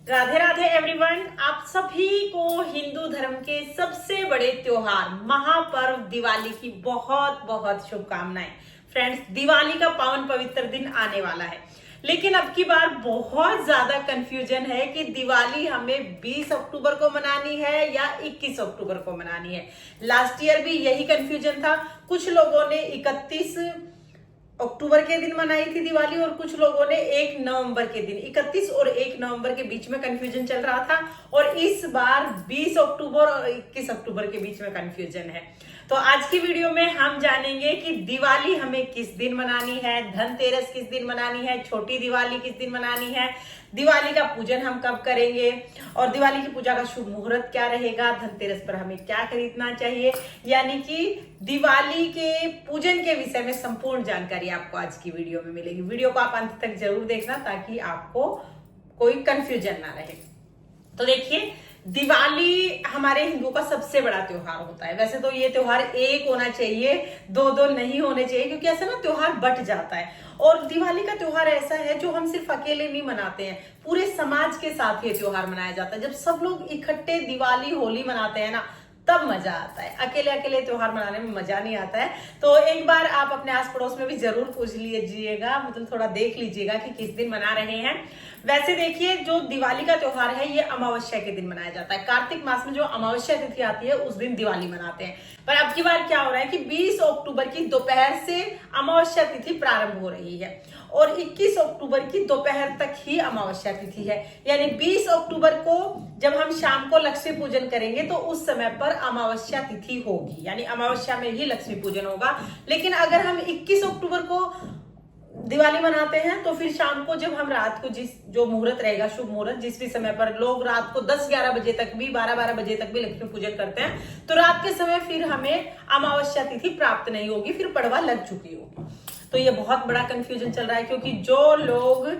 Radhe Radhe everyone. आप सभी को हिंदू धर्म के सबसे बड़े त्योहार महापर्व दिवाली की बहुत बहुत शुभकामनाएं। फ्रेंड्स, दिवाली का पावन पवित्र दिन आने वाला है, लेकिन अब की बार बहुत ज्यादा कंफ्यूजन है कि दिवाली हमें 20 अक्टूबर को मनानी है या 21 अक्टूबर को मनानी है। लास्ट ईयर भी यही कंफ्यूजन था। कुछ लोगों ने 31 अक्टूबर के दिन मनाई थी दिवाली और कुछ लोगों ने 1 नवंबर के दिन। 31 और 1 नवंबर के बीच में कंफ्यूजन चल रहा था और इस बार 20 अक्टूबर और 21 अक्टूबर के बीच में कंफ्यूजन है। तो आज की वीडियो में हम जानेंगे कि दिवाली हमें किस दिन मनानी है, धनतेरस किस दिन मनानी है, छोटी दिवाली किस दिन मनानी है, दिवाली का पूजन हम कब करेंगे और दिवाली की पूजा का शुभ मुहूर्त क्या रहेगा, धनतेरस पर हमें क्या खरीदना चाहिए। यानी कि दिवाली के पूजन के विषय में संपूर्ण जानकारी आपको आज की वीडियो में मिलेगी। वीडियो को आप अंत तक जरूर देखना ताकि आपको कोई कंफ्यूजन ना रहे। तो देखिए, दिवाली हमारे हिंदुओं का सबसे बड़ा त्योहार होता है। वैसे तो ये त्योहार एक होना चाहिए, दो दो नहीं होने चाहिए, क्योंकि ऐसा ना त्योहार बट जाता है। और दिवाली का त्योहार ऐसा है जो हम सिर्फ अकेले नहीं मनाते हैं, पूरे समाज के साथ ये त्योहार मनाया जाता है। जब सब लोग इकट्ठे दिवाली होली मनाते हैं ना, तब मजा आता है। अकेले अकेले त्योहार मनाने में मजा नहीं आता है। तो एक बार आप अपने आस पड़ोस में भी जरूर पूछ लीजिएगा, मतलब थोड़ा देख लीजिएगा कि किस दिन मना रहे हैं। वैसे देखिए, जो दिवाली का त्योहार है ये अमावस्या के दिन मनाया जाता है। कार्तिक मास में जो अमावस्या तिथि आती है उस दिन दिवाली मनाते हैं। पर अब की बार क्या हो रहा है कि 20 अक्टूबर की दोपहर से अमावस्या तिथि प्रारंभ हो रही है और 21 अक्टूबर की दोपहर तक ही अमावस्या तिथि है। यानी 20 अक्टूबर को जब हम शाम को लक्ष्मी पूजन करेंगे तो उस समय पर अमावस्या तिथि होगी, यानी अमावस्या में ही लक्ष्मी पूजन होगा। लेकिन अगर हम 21 अक्टूबर को दिवाली मनाते हैं तो फिर शाम को जब हम रात को जो मुहूर्त रहेगा, शुभ मुहूर्त, जिस भी समय पर लोग रात को 10-11 बजे तक भी, 12-12 बजे तक भी लक्ष्मी पूजन करते हैं, तो रात के समय फिर हमें अमावस्या तिथि प्राप्त नहीं होगी, फिर पड़वा लग चुकी होगी। तो ये बहुत बड़ा कंफ्यूजन चल रहा है, क्योंकि जो लोग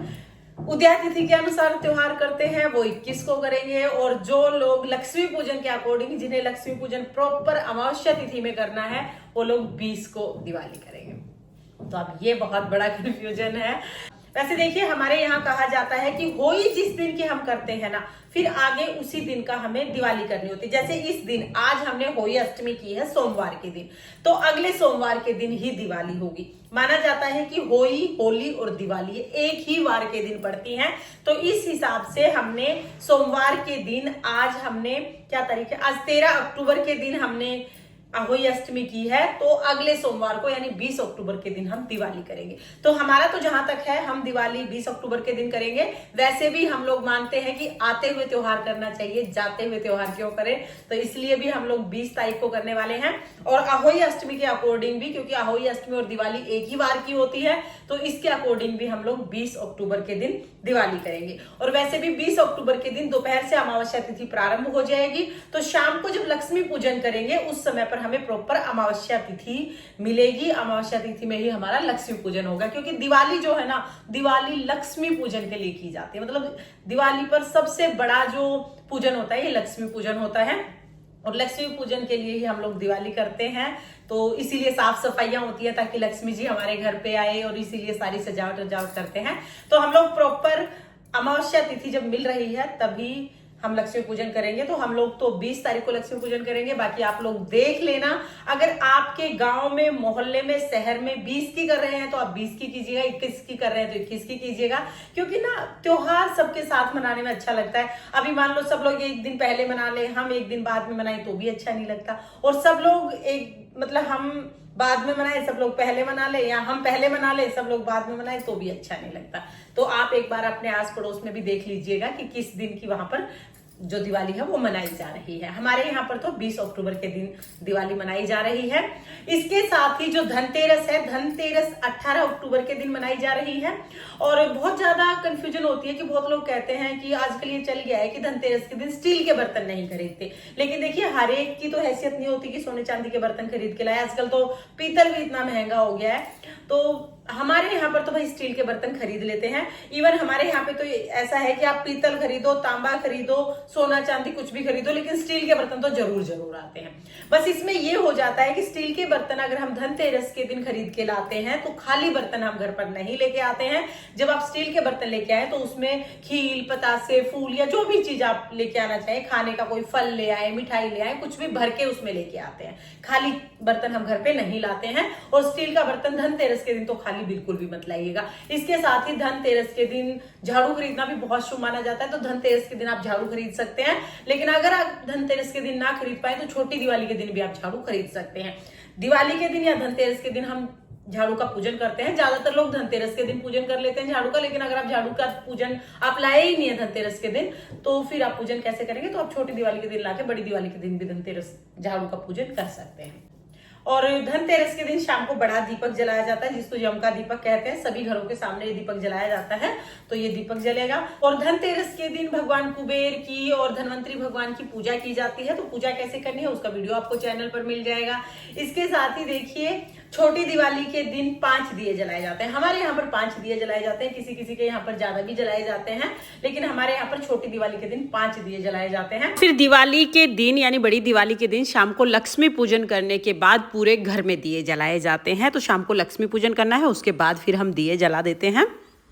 उदया तिथि के अनुसार त्योहार करते हैं वो 21 को करेंगे और जो लोग लक्ष्मी पूजन के अकॉर्डिंग, जिन्हें लक्ष्मी पूजन प्रॉपर अमावस्या तिथि में करना है, वो लोग 20 को दिवाली करेंगे। तो अब ये बहुत बड़ा कंफ्यूजन है। वैसे देखिए, हमारे यहाँ कहा जाता है कि होली जिस दिन की हम करते हैं ना, फिर आगे उसी दिन का हमें दिवाली करनी होती है। जैसे इस दिन, आज हमने होली अष्टमी की है सोमवार के दिन, तो अगले सोमवार के दिन ही दिवाली होगी। माना जाता है कि होली और दिवाली एक ही वार के दिन पड़ती हैं। तो इस हिसाब से हमने सोमवार के दिन, आज हमने क्या तारीख है, आज 13 अक्टूबर के दिन हमने होली अष्टमी की है, तो अगले सोमवार को यानी 20 अक्टूबर के दिन हम दिवाली करेंगे। तो हमारा तो जहां तक है, हम दिवाली 20 अक्टूबर के दिन करेंगे। वैसे भी हम लोग मानते हैं कि आते हुए त्योहार करना चाहिए, जाते हुए त्योहार क्यों करें। तो इसलिए भी हम लोग 20 तारीख को करने वाले हैं। और अहोई अष्टमी के अकॉर्डिंग भी, क्योंकि अहोई अष्टमी और दिवाली एक ही वार की होती है, तो इसके अकॉर्डिंग भी हम लोग 20 अक्टूबर के दिन दिवाली करेंगे। और वैसे भी 20 अक्टूबर के दिन दोपहर से अमावस्या तिथि प्रारंभ हो जाएगी, तो शाम को जब लक्ष्मी पूजन करेंगे उस समय पर हमें प्रॉपर अमावस्या तिथि मिलेगी। अमावस्या तिथि में ही हमारा लक्ष्मी पूजन होगा, क्योंकि दिवाली जो है ना, दिवाली लक्ष्मी पूजन के लिए की जाती है। मतलब दिवाली पर सबसे बड़ा जो पूजन होता है ये लक्ष्मी पूजन होता है और लक्ष्मी पूजन के लिए ही हम लोग दिवाली करते हैं। तो इसीलिए साफ सफाइयां होती है ताकि लक्ष्मी जी हमारे घर पे आए, और इसीलिए सारी सजावट करते हैं। तो हम लोग प्रॉपर अमावस्या तिथि जब मिल रही है तभी हम लक्ष्मी पूजन करेंगे। तो हम लोग तो 20 तारीख को लक्ष्मी पूजन करेंगे। बाकी आप लोग देख लेना, अगर आपके गांव में, मोहल्ले में, शहर में 20 की कर रहे हैं तो आप 20 की कीजिएगा, 21 की कर रहे हैं तो 21 की कीजिएगा, क्योंकि ना त्योहार सबके साथ मनाने में अच्छा लगता है। अभी मान लो सब लोग एक दिन पहले मना ले, हम एक दिन बाद में मनाए तो भी अच्छा नहीं लगता। और सब लोग हम बाद में मनाए, सब लोग पहले मना ले, या हम पहले मना ले, सब लोग बाद में मनाए, तो भी अच्छा नहीं लगता। तो आप एक बार अपने आस पड़ोस में भी देख लीजिएगा कि किस दिन की वहां पर जो दिवाली है वो मनाई जा रही है। हमारे यहाँ पर तो 20 अक्टूबर के दिन दिवाली मनाई जा रही है। इसके साथ ही जो धनतेरस है, धनतेरस 18 अक्टूबर के दिन मनाई जा रही है। और बहुत ज्यादा कंफ्यूजन होती है कि बहुत लोग कहते हैं कि आजकल ये चल गया है कि धनतेरस के दिन स्टील के बर्तन नहीं खरीदते। लेकिन देखिए, हर एक की तो हैसियत नहीं होती कि सोने चांदी के बर्तन खरीद के लाए। आजकल तो पीतल भी इतना महंगा हो गया है। तो हमारे यहाँ पर तो भाई स्टील के बर्तन खरीद लेते हैं। इवन हमारे यहाँ पे तो ऐसा है कि आप पीतल खरीदो, तांबा खरीदो, सोना चांदी कुछ भी खरीदो, लेकिन स्टील के बर्तन तो जरूर आते हैं। बस इसमें ये हो जाता है कि स्टील के बर्तन अगर हम धनतेरस के दिन खरीद के लाते हैं तो खाली बर्तन हम घर पर नहीं लेके आते हैं। जब आप स्टील के बर्तन लेके आए तो उसमें खील, पतासे, फूल या जो भी चीज आप लेके आना चाहें, खाने का कोई फल ले आए, मिठाई ले आए, कुछ भी भर के उसमें लेके आते हैं। खाली बर्तन हम घर पे नहीं लाते हैं। और स्टील का बर्तन धनतेरस के दिन तो खाली बिल्कुल भी मत लाइएगा। इसके साथ ही धनतेरस के दिन झाड़ू खरीदना भी बहुत शुभ माना जाता है, तो धनतेरस के दिन आप झाड़ू खरीद सकते हैं। लेकिन अगर आप धनतेरस के दिन ना खरीद पाए तो छोटी दिवाली के दिन भी आप झाड़ू खरीद सकते हैं। दिवाली के दिन या धनतेरस के दिन हम झाड़ू का पूजन करते हैं। ज्यादातर लोग धनतेरस के दिन पूजन कर लेते हैं झाड़ू का, लेकिन अगर आप झाड़ू का पूजन आप लाए ही नहीं है धनतेरस के दिन, तो फिर आप पूजन कैसे करेंगे? तो आप छोटी दिवाली के दिन लाके बड़ी दिवाली के दिन भी धनतेरस झाड़ू का पूजन कर सकते हैं। और धनतेरस के दिन शाम को बड़ा दीपक जलाया जाता है, जिसको यम का दीपक कहते हैं। सभी घरों के सामने ये दीपक जलाया जाता है, तो ये दीपक जलेगा। और धनतेरस के दिन भगवान कुबेर की और धनवंतरी भगवान की पूजा की जाती है। तो पूजा कैसे करनी है उसका वीडियो आपको चैनल पर मिल जाएगा। इसके साथ ही देखिए, छोटी दिवाली के दिन 5 दिए जलाए जाते हैं। हमारे यहाँ पर 5 दिए जलाए जाते हैं, किसी किसी के यहाँ पर ज्यादा भी जलाए जाते हैं, लेकिन हमारे यहाँ पर छोटी दिवाली के दिन 5 दिए जलाए जाते हैं। फिर दिवाली के दिन यानी बड़ी दिवाली के दिन शाम को लक्ष्मी पूजन करने के बाद पूरे घर में दिए जलाए जाते हैं। तो शाम को लक्ष्मी पूजन करना है, उसके बाद फिर हम दिए जला देते हैं।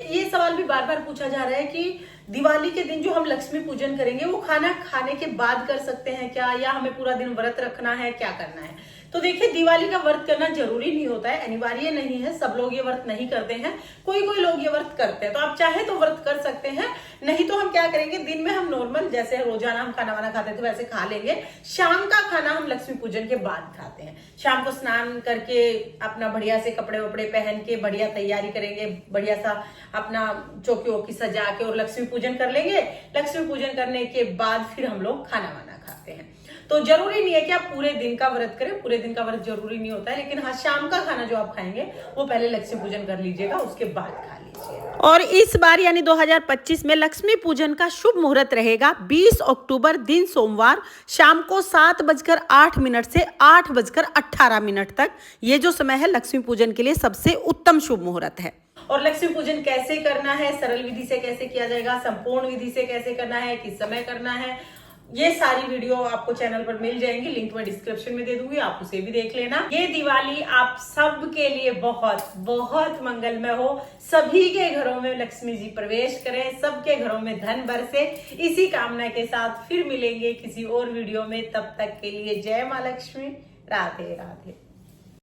ये सवाल भी बार बार पूछा जा रहा है कि दिवाली के दिन जो हम लक्ष्मी पूजन करेंगे वो खाना खाने के बाद कर सकते हैं क्या, या हमें पूरा दिन व्रत रखना है, क्या करना है? तो देखिए, दिवाली का व्रत करना जरूरी नहीं होता है, अनिवार्य नहीं है। सब लोग ये व्रत नहीं करते हैं, कोई कोई लोग ये व्रत करते हैं। तो आप चाहे तो व्रत कर सकते हैं, नहीं तो हम क्या करेंगे, दिन में हम नॉर्मल जैसे रोजाना हम खाना वाना खाते थे वैसे खा लेंगे। शाम का खाना हम लक्ष्मी पूजन के बाद खाते हैं। शाम को स्नान करके अपना बढ़िया से कपड़े वपड़े पहन के बढ़िया तैयारी करेंगे, बढ़िया सा अपना चौकी वोकी सजा के और लक्ष्मी पूजन कर लेंगे। लक्ष्मी पूजन करने के बाद फिर हम लोग खाना वाना खाते हैं। तो जरूरी नहीं है कि आप पूरे दिन का व्रत करें, पूरे दिन का व्रत जरूरी नहीं होता है, लेकिन हाँ, शाम का खाना जो आप खाएंगे वो पहले लक्ष्मी पूजन कर लीजिएगा, उसके बाद खा लीजिएगा। और इस बार यानी 2025 में लक्ष्मी पूजन का शुभ मुहूर्त रहेगा 20 अक्टूबर दिन सोमवार शाम को 7:08 से 8:18 तक। ये जो समय है लक्ष्मी पूजन के लिए सबसे उत्तम शुभ मुहूर्त है। और लक्ष्मी पूजन कैसे करना है, सरल विधि से कैसे किया जाएगा, संपूर्ण विधि से कैसे करना है, किस समय करना है, ये सारी वीडियो आपको चैनल पर मिल जाएंगी। लिंक मैं डिस्क्रिप्शन में दे दूंगी, आप उसे भी देख लेना। ये दिवाली आप सबके लिए बहुत बहुत मंगलमय हो। सभी के घरों में लक्ष्मी जी प्रवेश करें, सबके घरों में धन बरसे। इसी कामना के साथ फिर मिलेंगे किसी और वीडियो में। तब तक के लिए जय मां लक्ष्मी, राधे राधे।